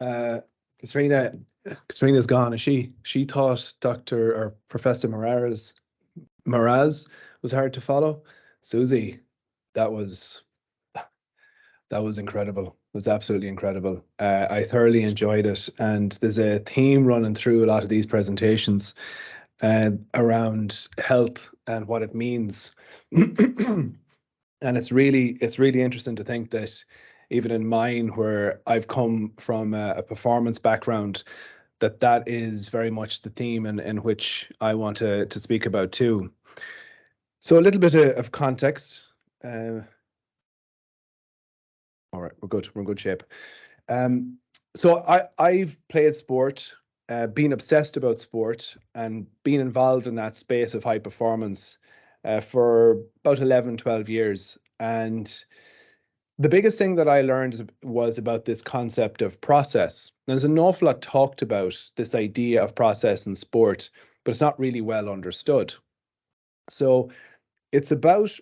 Uh, Katrina, Katrina's gone. And she thought Dr. or Professor Moraz was hard to follow. Susie, that was that was incredible. It was absolutely incredible. I thoroughly enjoyed it, and there's a theme running through a lot of these presentations around health and what it means. And it's really interesting to think that even in mine, where I've come from a performance background, that is very much the theme in which I want to speak about too. So a little bit of context. All right, we're good. We're in good shape. So I've played sport, been obsessed about sport, and been involved in that space of high performance for about 11, 12 years. And the biggest thing that I learned was about this concept of process. There's an awful lot talked about this idea of process in sport, but it's not really well understood. So it's about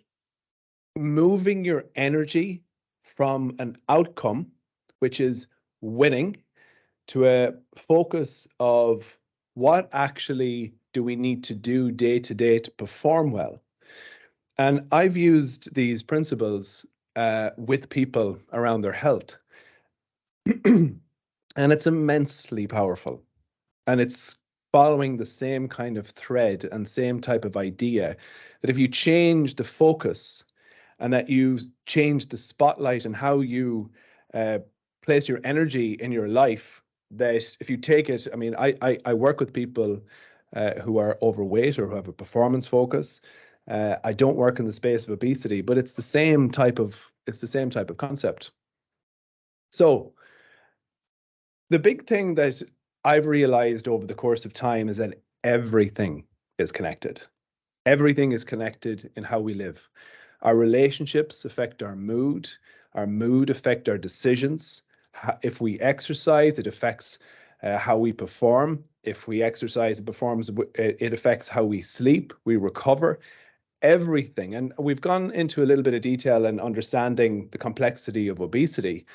moving your energy from an outcome, which is winning, to a focus of what actually do we need to do day to day to perform well. And I've used these principles with people around their health. And it's immensely powerful. And it's following the same kind of thread and same type of idea that if you change the focus and that you change the spotlight and how you place your energy in your life, that if you take it, I mean, I work with people who are overweight or who have a performance focus. I don't work in the space of obesity, but it's the same type of concept. So the big thing that I've realized over the course of time is that everything is connected. Everything is connected in how we live. Our relationships affect our mood affect our decisions. If we exercise, it affects how we perform. If we exercise, it affects how we sleep, we recover, everything. And we've gone into a little bit of detail in understanding the complexity of obesity,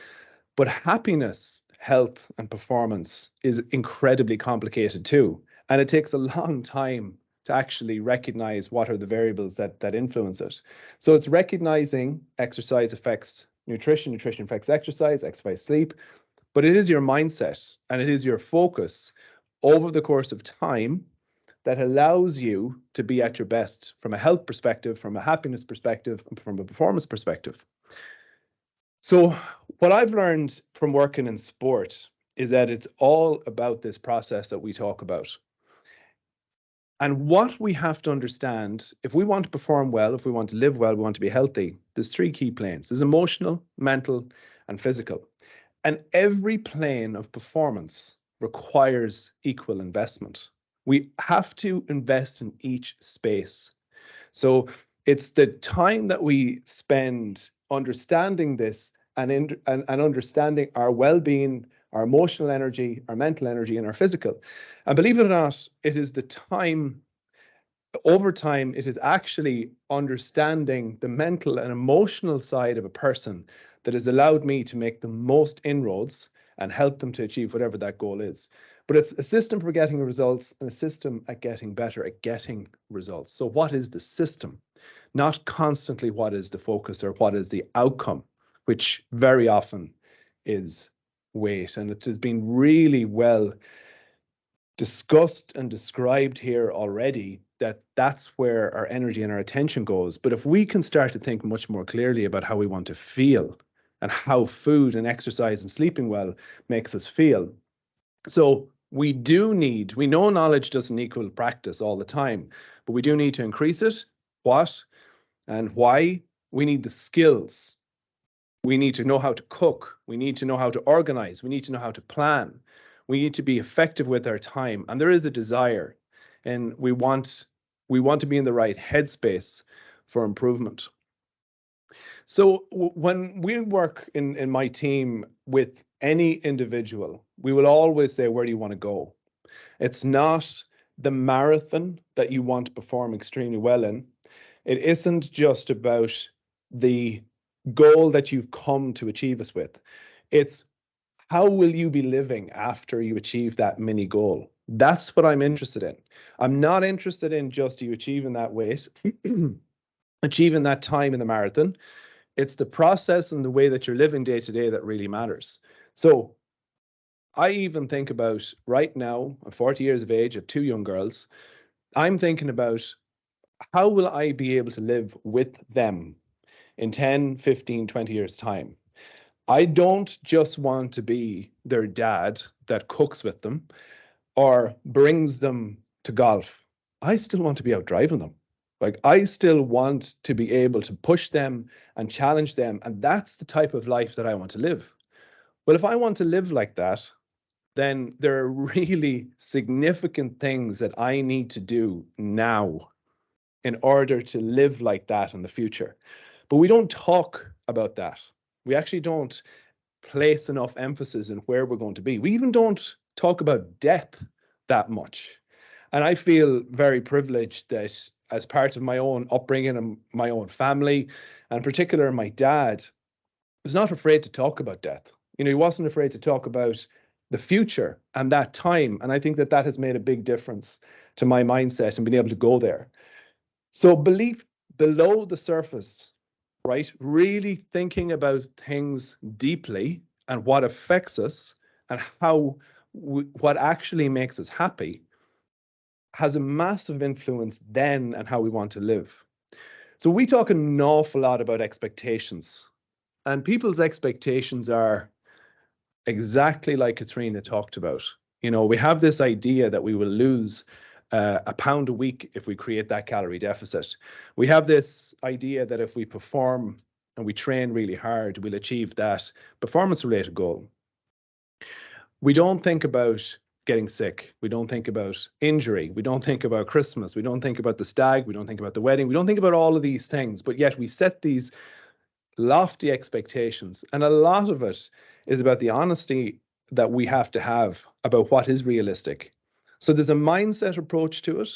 but happiness, health, and performance is incredibly complicated too. And it takes a long time to actually recognize what are the variables that influence it. So it's recognizing exercise affects nutrition, nutrition affects exercise, sleep, but it is your mindset and it is your focus over the course of time that allows you to be at your best from a health perspective, from a happiness perspective, and from a performance perspective. So what I've learned from working in sport is that it's all about this process that we talk about. And what we have to understand, if we want to perform well, if we want to live well, we want to be healthy, there's three key planes. There's emotional, mental, and physical. And every plane of performance requires equal investment. We have to invest in each space. So it's the time that we spend understanding this and understanding our well-being, our emotional energy, our mental energy, and our physical. And believe it or not, it is the time, over time, it is actually understanding the mental and emotional side of a person that has allowed me to make the most inroads and help them to achieve whatever that goal is. But it's a system for getting results and a system at getting better at getting results. So what is the system? Not constantly what is the focus or what is the outcome, which very often is weight. And it has been really well discussed and described here already that that's where our energy and our attention goes. But if we can start to think much more clearly about how we want to feel and how food and exercise and sleeping well makes us feel. So we know knowledge doesn't equal practice all the time, but we do need to increase it. What and why? We need the skills. We need to know how to cook. We need to know how to organize. We need to know how to plan. We need to be effective with our time. And there is a desire, and we want to be in the right headspace for improvement. So when we work in my team with any individual, we will always say, where do you want to go? It's not the marathon that you want to perform extremely well in. It isn't just about the goal that you've come to achieve us with. It's How will you be living after you achieve that mini goal? That's what I'm interested in. I'm not interested in just you achieving that weight, achieving that time in the marathon. It's the process and the way that you're living day to day that really matters. So I even think about right now, I'm 40 years of age, I have two young girls. I'm thinking about how will I be able to live with them in 10, 15, 20 years' time? I don't just want to be their dad that cooks with them or brings them to golf. I still want to be out driving them. Like, I still want to be able to push them and challenge them. And that's the type of life that I want to live. Well, if I want to live like that, then there are really significant things that I need to do now in order to live like that in the future. But we don't talk about that. We actually don't place enough emphasis in where we're going to be. We even don't talk about death that much. And I feel very privileged that as part of my own upbringing and my own family, and in particular my dad, was not afraid to talk about death. You know, he wasn't afraid to talk about the future and that time. And I think that that has made a big difference to my mindset and being able to go there. So belief below the surface, right? Really thinking about things deeply and what affects us and what actually makes us happy has a massive influence then and how we want to live. So we talk an awful lot about expectations, and people's expectations are exactly like Katrina talked about. You know, we have this idea that we will lose a pound a week if we create that calorie deficit. We have this idea that if we perform and we train really hard, we'll achieve that performance-related goal. We don't think about getting sick. We don't think about injury. We don't think about Christmas. We don't think about the stag. We don't think about the wedding. We don't think about all of these things, but yet we set these lofty expectations. And a lot of it is about the honesty that we have to have about what is realistic. So there's a mindset approach to it,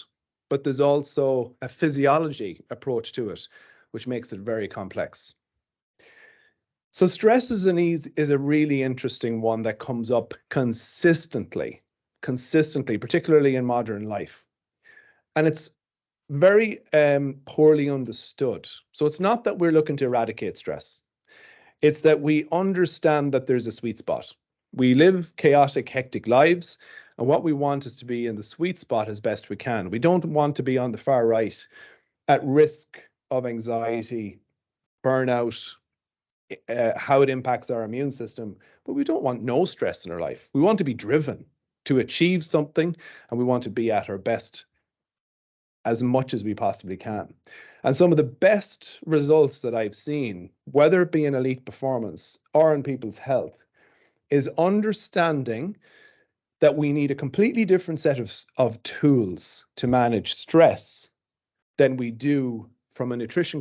but there's also a physiology approach to it, which makes it very complex. So stress is a really interesting one that comes up consistently, particularly in modern life. And it's very poorly understood. So it's not that we're looking to eradicate stress. It's that we understand that there's a sweet spot. We live chaotic, hectic lives, and what we want is to be in the sweet spot as best we can. We don't want to be on the far right at risk of anxiety, burnout, how it impacts our immune system, but we don't want no stress in our life. We want to be driven to achieve something, and we want to be at our best as much as we possibly can. And some of the best results that I've seen, whether it be in elite performance or in people's health, is understanding that we need a completely different set of tools to manage stress than we do from a nutrition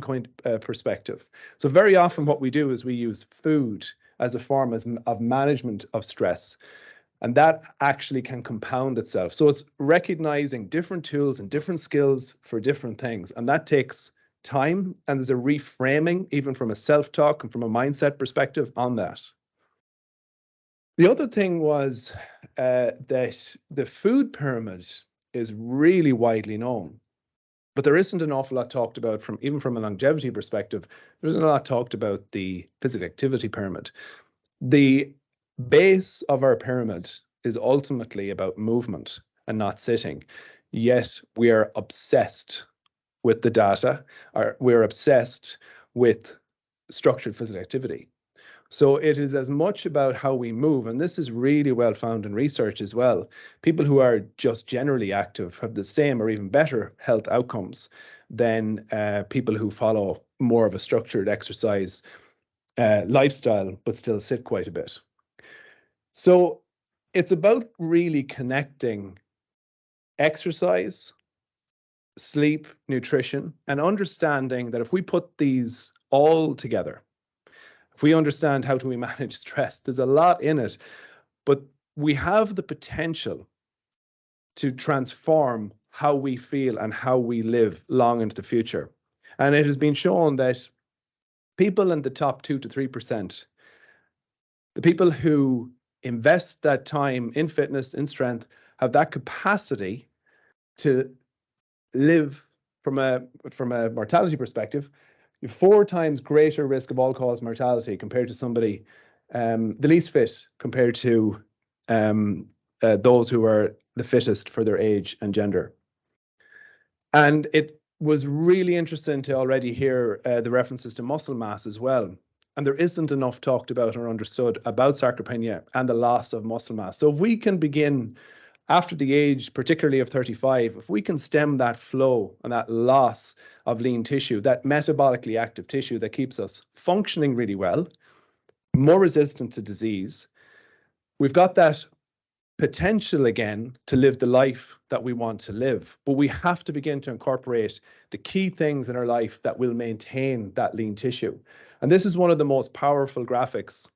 perspective. So very often what we do is we use food as a form of management of stress. And that actually can compound itself. So it's recognizing different tools and different skills for different things. And that takes time. And there's a reframing, even from a self-talk and from a mindset perspective on that. The other thing was that the food pyramid is really widely known, but there isn't an awful lot talked about even from a longevity perspective. There isn't a lot talked about the physical activity pyramid. The base of our pyramid is ultimately about movement and not sitting. Yet we are obsessed with the data, or we're obsessed with structured physical activity. So it is as much about how we move, and this is really well found in research as well. People who are just generally active have the same or even better health outcomes than people who follow more of a structured exercise lifestyle, but still sit quite a bit. So it's about really connecting exercise, sleep, nutrition, and understanding that if we put these all together, if we understand how do we manage stress, there's a lot in it, but we have the potential to transform how we feel and how we live long into the future. And it has been shown that people in the top 2 to 3%, the people who invest that time in fitness, in strength, have that capacity to live from a mortality perspective, you have 4 times greater risk of all-cause mortality compared to somebody the least fit compared to those who are the fittest for their age and gender. And it was really interesting to already hear the references to muscle mass as well. And there isn't enough talked about or understood about sarcopenia and the loss of muscle mass. So if we can begin after the age, particularly of 35, if we can stem that flow and that loss of lean tissue, that metabolically active tissue that keeps us functioning really well, more resistant to disease, we've got that potential again to live the life that we want to live. But we have to begin to incorporate the key things in our life that will maintain that lean tissue. And this is one of the most powerful graphics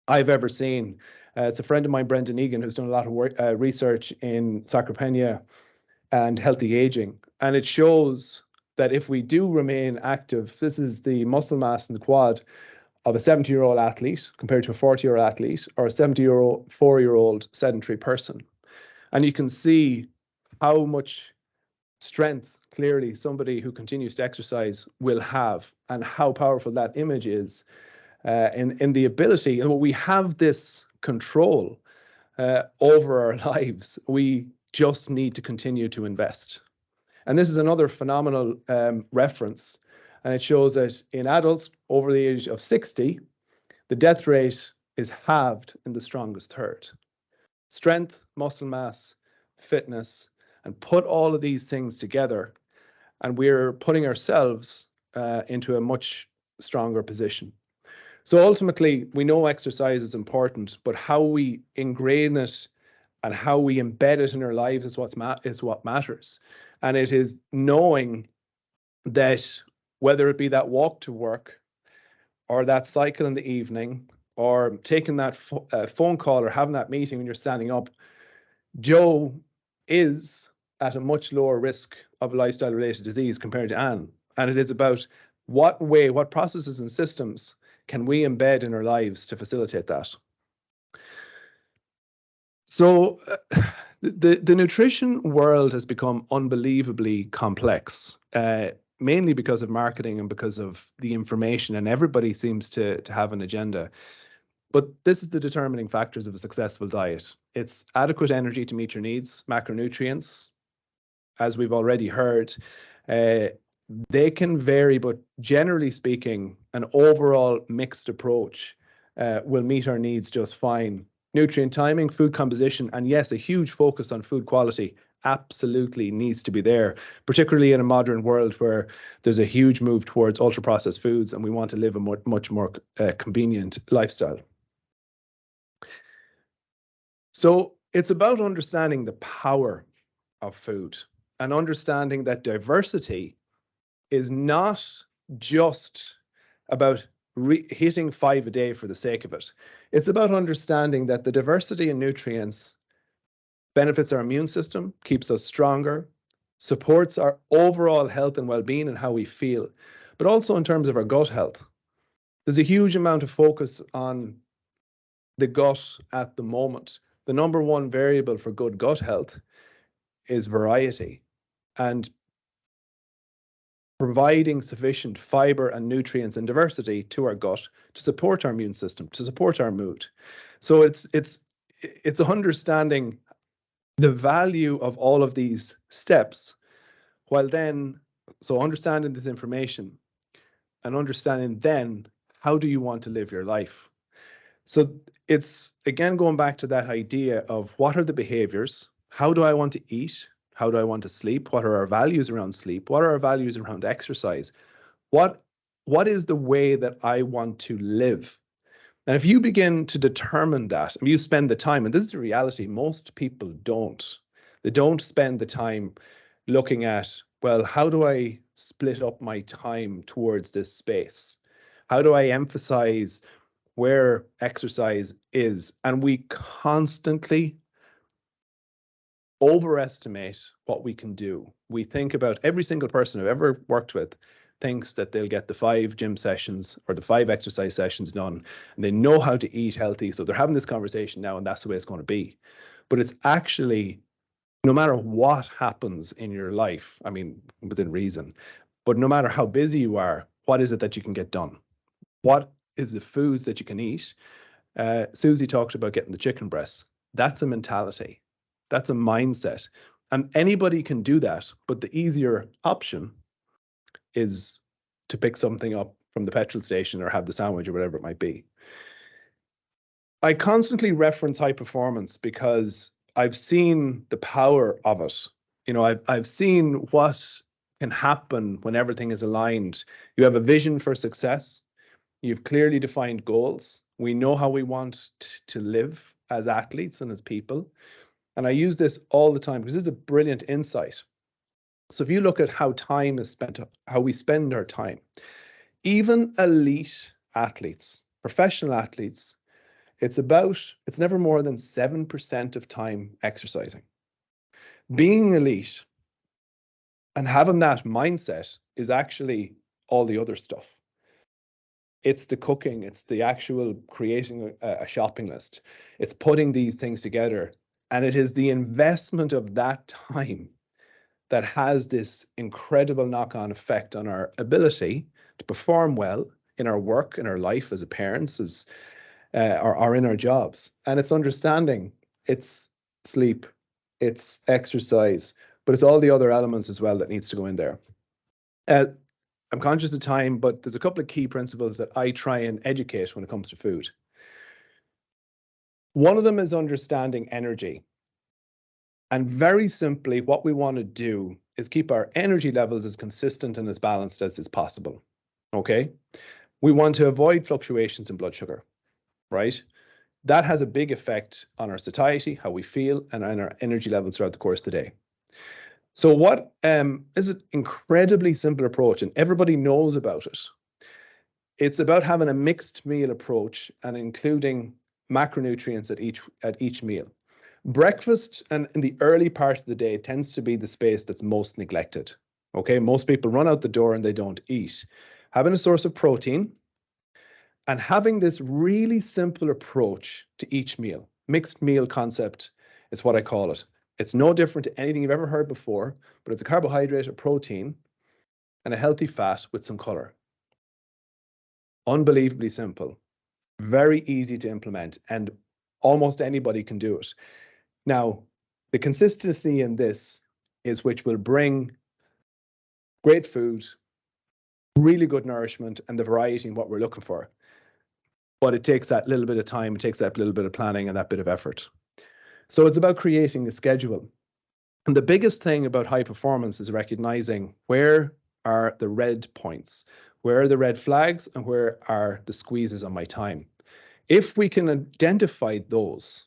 I've ever seen. It's a friend of mine, Brendan Egan, who's done a lot of work, research in sarcopenia and healthy aging. And it shows that if we do remain active, this is the muscle mass in the quad of a 70-year-old athlete compared to a 40-year-old athlete or a 74-year-old sedentary person. And you can see how much strength clearly somebody who continues to exercise will have, and how powerful that image is in the ability. And we have this control over our lives. We just need to continue to invest. And this is another phenomenal reference. And it shows that in adults over the age of 60, the death rate is halved in the strongest third. Strength, muscle mass, fitness, and put all of these things together, and we're putting ourselves into a much stronger position. So ultimately, we know exercise is important, but how we ingrain it and how we embed it in our lives is what matters. And it is knowing that whether it be that walk to work or that cycle in the evening or taking that phone call or having that meeting when you're standing up, Joe is at a much lower risk of lifestyle-related disease compared to Anne. And it is about what processes and systems can we embed in our lives to facilitate that. So the nutrition world has become unbelievably complex, mainly because of marketing and because of the information, and everybody seems to have an agenda. But this is the determining factors of a successful diet. It's adequate energy to meet your needs, macronutrients, as we've already heard. They can vary, but generally speaking, an overall mixed approach will meet our needs just fine. Nutrient timing, food composition, and yes, a huge focus on food quality absolutely needs to be there, particularly in a modern world where there's a huge move towards ultra-processed foods and we want to live a much more convenient lifestyle. So it's about understanding the power of food and understanding that diversity is not just about hitting 5 a day for the sake of it. It's about understanding that the diversity in nutrients benefits our immune system, keeps us stronger, supports our overall health and well-being and how we feel, but also in terms of our gut health. There's a huge amount of focus on the gut at the moment. The number one variable for good gut health is variety, and providing sufficient fiber and nutrients and diversity to our gut to support our immune system, to support our mood. So it's understanding the value of all of these steps, while then, so understanding this information and understanding then how do you want to live your life. So it's again going back to that idea of what are the behaviors, how do I want to eat, how do I want to sleep? What are our values around sleep? What are our values around exercise? What is the way that I want to live? And if you begin to determine that, and you spend the time, and this is the reality, most people don't. They don't spend the time looking at, well, how do I split up my time towards this space? How do I emphasize where exercise is? And we constantly overestimate what we can do. We think about every single person I've ever worked with, thinks that they'll get the 5 gym sessions or the 5 exercise sessions done, and they know how to eat healthy. So they're having this conversation now, and that's the way it's going to be. But it's actually, no matter what happens in your life, I mean, within reason, but no matter how busy you are, what is it that you can get done? What is the foods that you can eat? Susie talked about getting the chicken breasts. That's a mentality. That's a mindset. And anybody can do that. But the easier option is to pick something up from the petrol station or have the sandwich or whatever it might be. I constantly reference high performance because I've seen the power of it. You know, I've seen what can happen when everything is aligned. You have a vision for success. You've clearly defined goals. We know how we want to live as athletes and as people. And I use this all the time because it's a brilliant insight. So if you look at how time is spent, how we spend our time, even elite athletes, professional athletes, it's never more than 7% of time exercising. Being elite and having that mindset is actually all the other stuff. It's the cooking, it's the actual creating a shopping list. It's putting these things together. And it is the investment of that time that has this incredible knock-on effect on our ability to perform well in our work, in our life as a parents, or in our jobs. And it's understanding, it's sleep, it's exercise, but it's all the other elements as well that needs to go in there. I'm conscious of time, but there's a couple of key principles that I try and educate when it comes to food. One of them is understanding energy. And very simply, what we want to do is keep our energy levels as consistent and as balanced as is possible. Okay? We want to avoid fluctuations in blood sugar, right? That has a big effect on our satiety, how we feel, and on our energy levels throughout the course of the day. So what is an incredibly simple approach, and everybody knows about it. It's about having a mixed meal approach and including macronutrients at each meal. Breakfast and in the early part of the day tends to be the space that's most neglected. Okay, most people run out the door and they don't eat. Having a source of protein and having this really simple approach to each meal, mixed meal concept is what I call it. It's no different to anything you've ever heard before, but it's a carbohydrate, a protein, and a healthy fat with some color. Unbelievably simple, very easy to implement, and almost anybody can do it. Now, the consistency in this is which will bring great food, really good nourishment, and the variety in what we're looking for. But it takes that little bit of time, it takes that little bit of planning and that bit of effort. So it's about creating a schedule. And the biggest thing about high performance is recognizing where are the red points, where are the red flags, and where are the squeezes on my time. If we can identify those,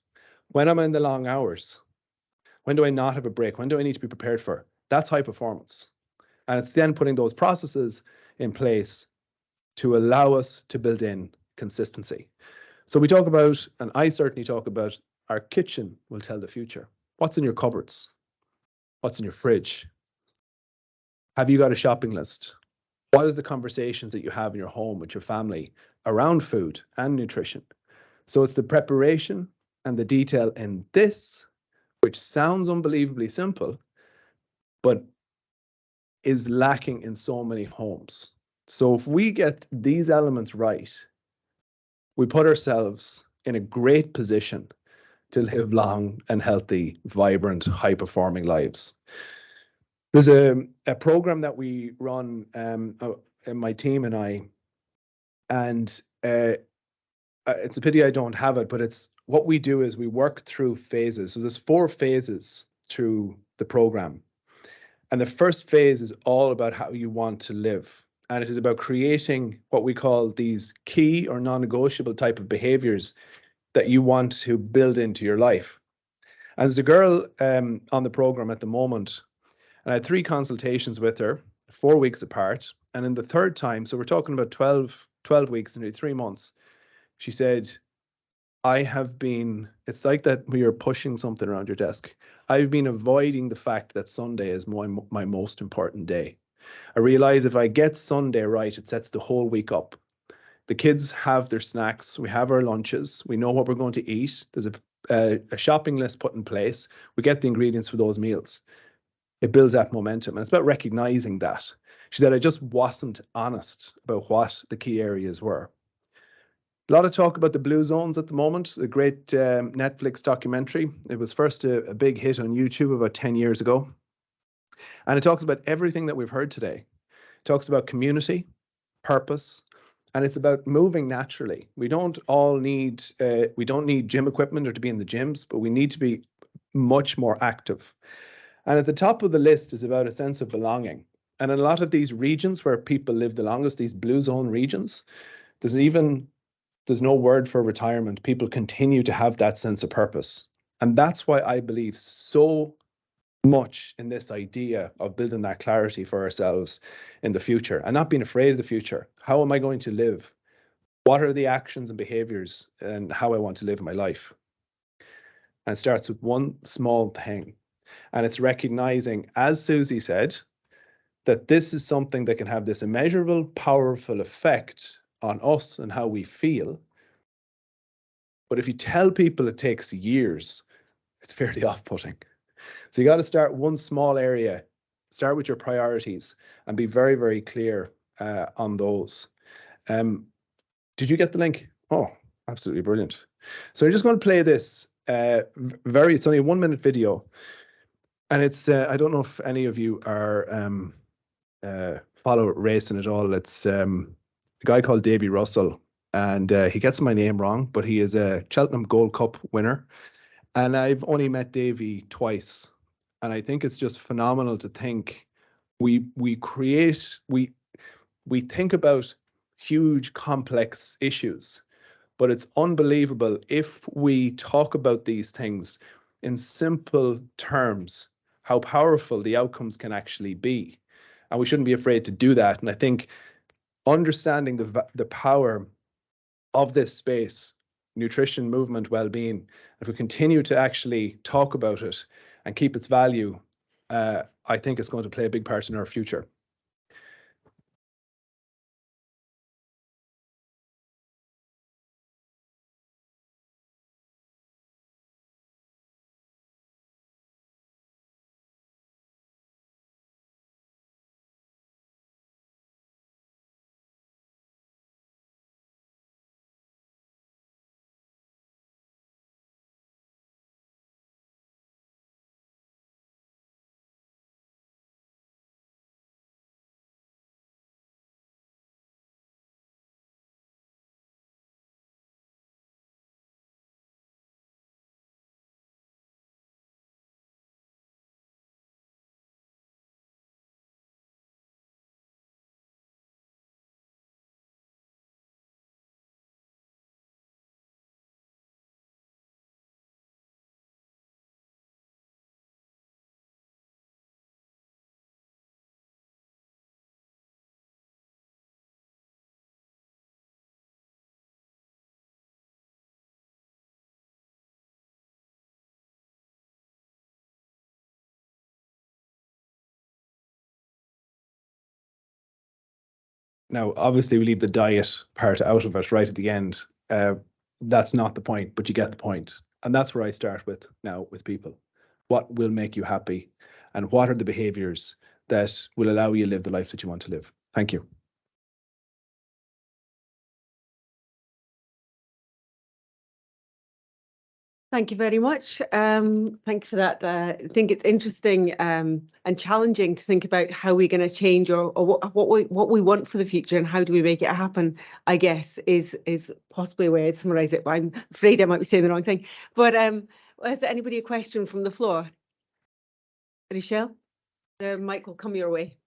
when am I in the long hours? When do I not have a break? When do I need to be prepared for? That's high performance. And it's then putting those processes in place to allow us to build in consistency. So we talk about, and I certainly talk about, our kitchen will tell the future. What's in your cupboards? What's in your fridge? Have you got a shopping list? What is the conversations that you have in your home with your family around food and nutrition? So it's the preparation and the detail in this, which sounds unbelievably simple, but is lacking in so many homes. So if we get these elements right, we put ourselves in a great position to live long and healthy, vibrant, high-performing lives. There's a program that we run in my team and I, and it's a pity I don't have it, but it's what we do is we work through phases. So there's 4 phases through the program. And the first phase is all about how you want to live. And it is about creating what we call these key or non-negotiable type of behaviors that you want to build into your life. And there's a girl on the program at the moment, and I had 3 consultations with her, 4 weeks apart. And in the third time, so we're talking about 12 weeks, nearly 3 months, she said, it's like that when you're pushing something around your desk. I've been avoiding the fact that Sunday is my most important day. I realize if I get Sunday right, it sets the whole week up. The kids have their snacks. We have our lunches. We know what we're going to eat. There's a shopping list put in place. We get the ingredients for those meals. It builds that momentum. And it's about recognizing that. She said, I just wasn't honest about what the key areas were. A lot of talk about the blue zones at the moment, the great Netflix documentary. It was first a big hit on YouTube about 10 years ago. And it talks about everything that we've heard today. It talks about community, purpose, and it's about moving naturally. We don't need gym equipment or to be in the gyms, but we need to be much more active. And at the top of the list is about a sense of belonging. And in a lot of these regions where people live the longest, these blue zone regions, there's no word for retirement. People continue to have that sense of purpose. And that's why I believe so much in this idea of building that clarity for ourselves in the future and not being afraid of the future. How am I going to live? What are the actions and behaviors and how I want to live my life? And it starts with one small thing. And it's recognizing, as Susie said, that this is something that can have this immeasurable, powerful effect on us and how we feel. But if you tell people it takes years, it's fairly off-putting. So you got to start one small area, start with your priorities and be very, very clear on those. Did you get the link? Oh, absolutely brilliant. So I'm just going to play this it's only a 1 minute video. And it's, I don't know if any of you are follow racing at all. It's a guy called Davey Russell, and he gets my name wrong, but he is a Cheltenham Gold Cup winner. And I've only met Davey twice. And I think it's just phenomenal to think we think about huge complex issues, but it's unbelievable if we talk about these things in simple terms, how powerful the outcomes can actually be. And we shouldn't be afraid to do that. And I think understanding the power of this space, nutrition, movement, well-being, if we continue to actually talk about it and keep its value, I think it's going to play a big part in our future. Now, obviously, we leave the diet part out of it right at the end. That's not the point, but you get the point. And that's where I start with now with people. What will make you happy? And what are the behaviors that will allow you to live the life that you want to live? Thank you. Thank you very much. Thank you for that. I think it's interesting and challenging to think about how we're going to change or what we want for the future and how do we make it happen, I guess, is possibly a way I'd summarize it, but I'm afraid I might be saying the wrong thing. But is there anybody a question from the floor? Rochelle, the mic will come your way.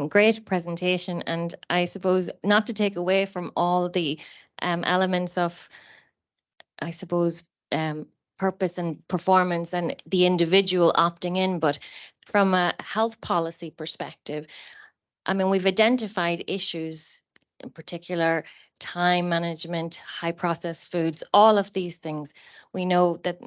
Great presentation, and I suppose not to take away from all the elements of, I suppose, purpose and performance and the individual opting in, but from a health policy perspective, I mean, we've identified issues in particular, time management, high processed foods, all of these things. We know that,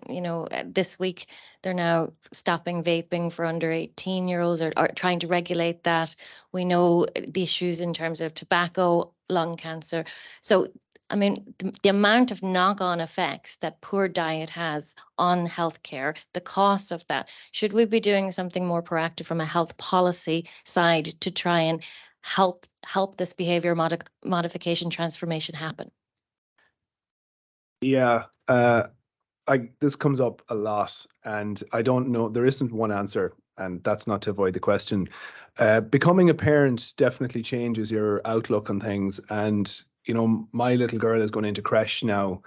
this week they're now stopping vaping for under 18-year-olds or trying to regulate that. We know the issues in terms of tobacco, lung cancer. So, I mean, the amount of knock-on effects that poor diet has on healthcare, the cost of that. Should we be doing something more proactive from a health policy side to try and help this behavior modification transformation happen? Yeah, this comes up a lot, and I don't know, there isn't one answer, and that's not to avoid the question. Becoming a parent definitely changes your outlook on things, and my little girl is going into creche now.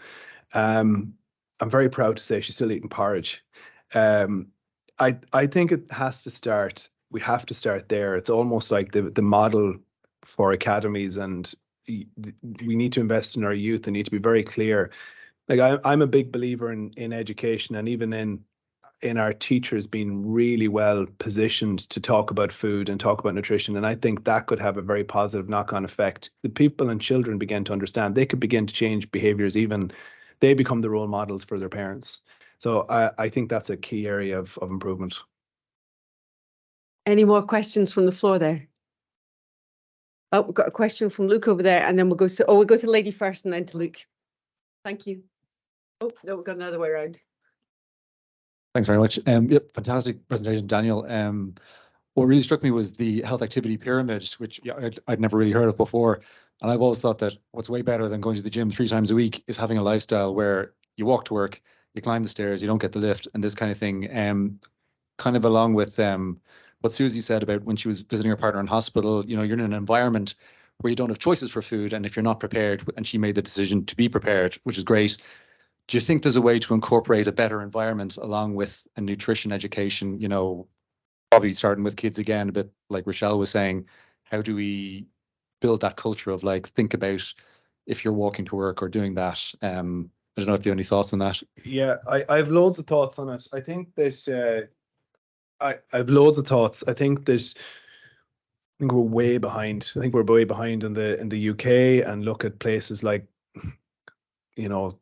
I'm very proud to say she's still eating porridge. I think it has to start. We have to start there. It's almost like the model for academies, and we need to invest in our youth and need to be very clear. Like I'm a big believer in education, and even in our teachers being really well positioned to talk about food and talk about nutrition. And I think that could have a very positive knock-on effect. The people and children begin to understand, they could begin to change behaviors, even they become the role models for their parents. So I think that's a key area of improvement. Any more questions from the floor there? Oh, we've got a question from Luke over there, and then we'll go to the lady first and then to Luke. Thank you. Oh, no, we've got another way around. Thanks very much. Yep, fantastic presentation, Daniel. What really struck me was the health activity pyramid, which I'd never really heard of before. And I've always thought that what's way better than going to the gym 3 times a week is having a lifestyle where you walk to work, you climb the stairs, you don't get the lift, and this kind of thing. Kind of along with what Susie said about when she was visiting her partner in hospital, you're in an environment where you don't have choices for food, and if you're not prepared, and she made the decision to be prepared, which is great. Do you think there's a way to incorporate a better environment along with a nutrition education, probably starting with kids again, a bit like Rochelle was saying? How do we build that culture of think about if you're walking to work or doing that? I don't know if you have any thoughts on that. Yeah, I have loads of thoughts on it. I think there's I have loads of thoughts. I think we're way behind. I think we're way behind in the UK, and look at places like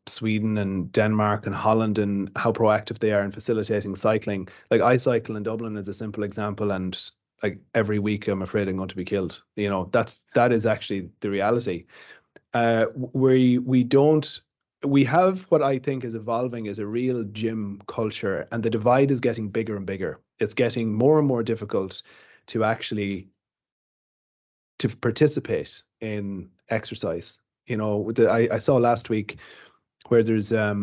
Sweden and Denmark and Holland and how proactive they are in facilitating cycling. Like I cycle in Dublin as a simple example, and like every week I'm afraid I'm going to be killed. That is actually the reality. We have what I think is evolving is a real gym culture, and the divide is getting bigger and bigger. It's getting more and more difficult to actually participate in exercise. I saw last week where there's a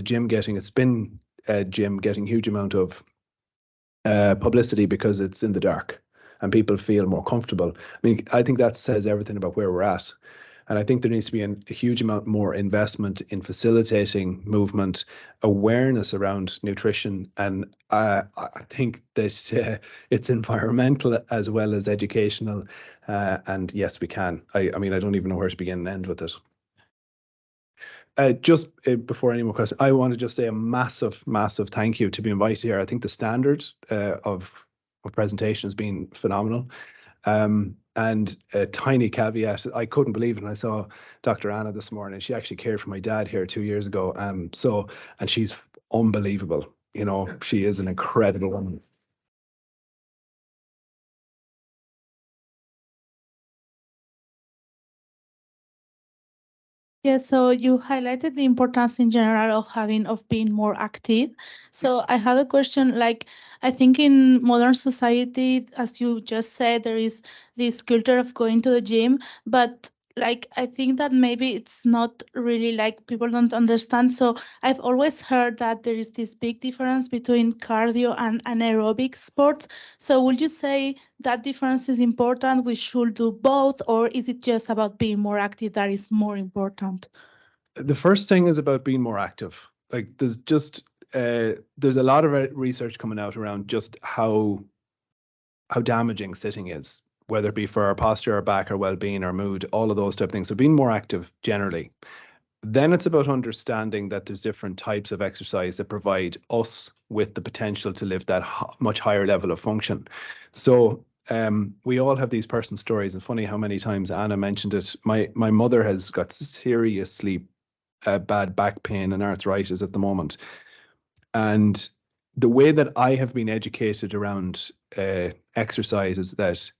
gym getting a spin gym getting huge amount of publicity because it's in the dark and people feel more comfortable. I mean, I think that says everything about where we're at. And I think there needs to be a huge amount more investment in facilitating movement, awareness around nutrition. And I think that it's environmental as well as educational. And yes, we can. I mean, I don't even know where to begin and end with it. Just before any more questions, I want to just say a massive, massive thank you to be invited here. I think the standard of presentation has been phenomenal. And a tiny caveat, I couldn't believe it when I saw Dr. Anna this morning. She actually cared for my dad here 2 years ago. And she's unbelievable. She is an incredible woman. Yeah, so you highlighted the importance in general of being more active. So I have a question, I think in modern society, as you just said, there is this culture of going to the gym, but I think that maybe it's not really people don't understand. So I've always heard that there is this big difference between cardio and anaerobic sports. So would you say that difference is important? We should do both, or is it just about being more active that is more important? The first thing is about being more active. There's a lot of research coming out around just how damaging sitting is, whether it be for our posture, our back, our well-being, our mood, all of those type of things. So being more active generally. Then it's about understanding that there's different types of exercise that provide us with the potential to live that much higher level of function. So we all have these person stories, and funny how many times Anna mentioned it. My mother has got seriously bad back pain and arthritis at the moment, and the way that I have been educated around exercise is that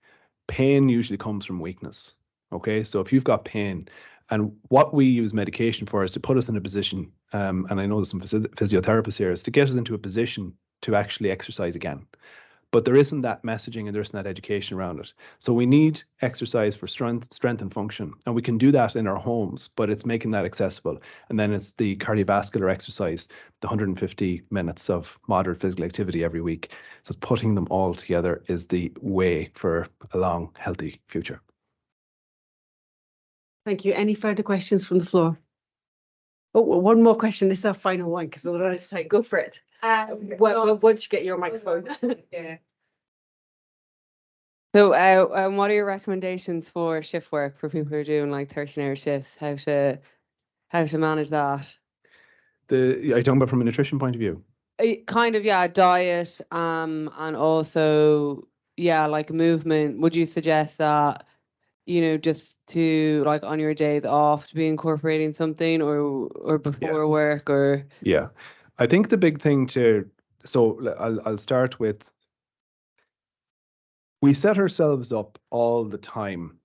pain usually comes from weakness. Okay, so if you've got pain, and what we use medication for is to put us in a position, and I know there's some physiotherapists here, is to get us into a position to actually exercise again. But there isn't that messaging and there isn't that education around it. So we need exercise for strength and function. And we can do that in our homes, but it's making that accessible. And then it's the cardiovascular exercise, the 150 minutes of moderate physical activity every week. So putting them all together is the way for a long, healthy future. Thank you. Any further questions from the floor? Oh, one more question. This is our final one because we're out of time. Go for it. Once you get your microphone. Yeah. So, what are your recommendations for shift work for people who are doing like 13-hour shifts? How to manage that? Are you talking about from a nutrition point of view? Kind of, yeah, diet, and also, yeah, like movement. Would you suggest that, just to like on your days off to be incorporating something or before work or? Yeah, I think the big thing so I'll start with, we set ourselves up all the time.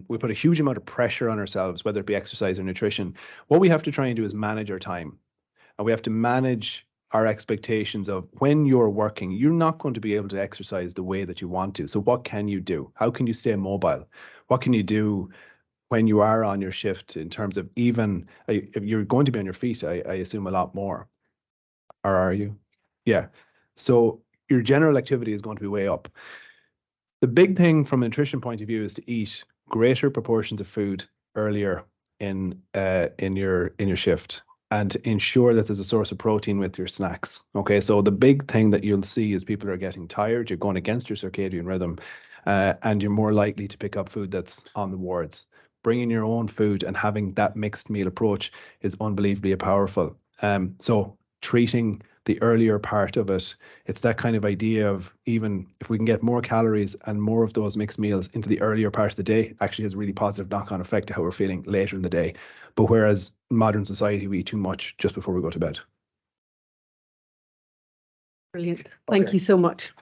We put a huge amount of pressure on ourselves, whether it be exercise or nutrition. What we have to try and do is manage our time. And we have to manage our expectations of when you're working, you're not going to be able to exercise the way that you want to. So what can you do? How can you stay mobile? What can you do when you are on your shift in terms of even, if you're going to be on your feet, I assume a lot more. Or are you? Yeah. So your general activity is going to be way up. The big thing from a nutrition point of view is to eat greater proportions of food earlier in your shift, and to ensure that there's a source of protein with your snacks. Okay, so the big thing that you'll see is people are getting tired, you're going against your circadian rhythm, and you're more likely to pick up food that's on the wards. Bringing your own food and having that mixed meal approach is unbelievably powerful. So treating the earlier part of it, it's that kind of idea of, even if we can get more calories and more of those mixed meals into the earlier part of the day, actually has a really positive knock-on effect to how we're feeling later in the day. But whereas in modern society, we eat too much just before we go to bed. Brilliant. Thank you so much.